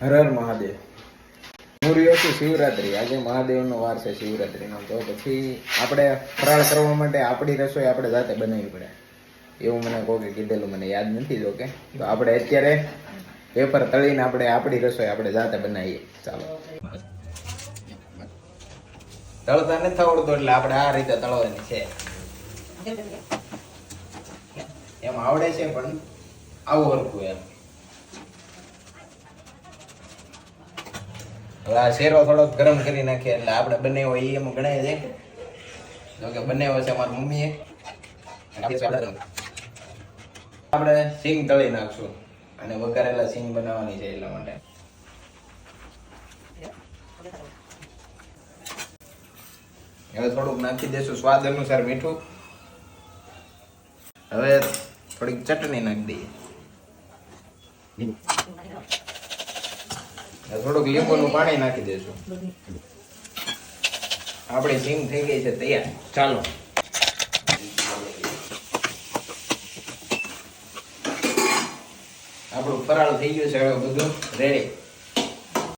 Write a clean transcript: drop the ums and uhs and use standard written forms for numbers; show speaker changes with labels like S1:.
S1: હર હર મહાદેવ. હું રહ્યો છું શિવરાત્રી. આજે મહાદેવનો વાર છે શિવરાત્રીનો. તો પછી આપણે ફરાળ કરવા માટે આપણી રસોઈ આપણે જાતે બનાવવી પડે એવું મને કોકે કીધેલું, મને યાદ નથી જો કે. તો આપણે અત્યારે પેપર તળીને આપણે આપણી રસોઈ આપણે જાતે બનાવીએ. ચાલો. તળતા નથી આવડતું એટલે આપણે આ રીતે તળવાની છે. એમ આવડે છે પણ આવું હરખું એમ. હવે આ શેરો થોડોક ગરમ કરી નાખીએ એટલે આપણે બનાવ્યો એ એમ ગણાય છે. જો કે બનાવ્યો છે મારી મમ્મીએ. આપણે સિંગ તળી નાખશું અને વઘારેલા સિંગ બનાવવાની છે એટલા માટે. હવે થોડુંક નાખી દેશું સ્વાદ અનુસાર મીઠું. હવે થોડીક ચટણી નાખી દઈએ. થોડુંક લીંબુનું પાણી નાખી દઈશું. આપણી સિંગ થઈ ગઈ છે તૈયાર. ચાલો. આપણું ફરાળ થઈ ગયું છે હવે બધું રેડી.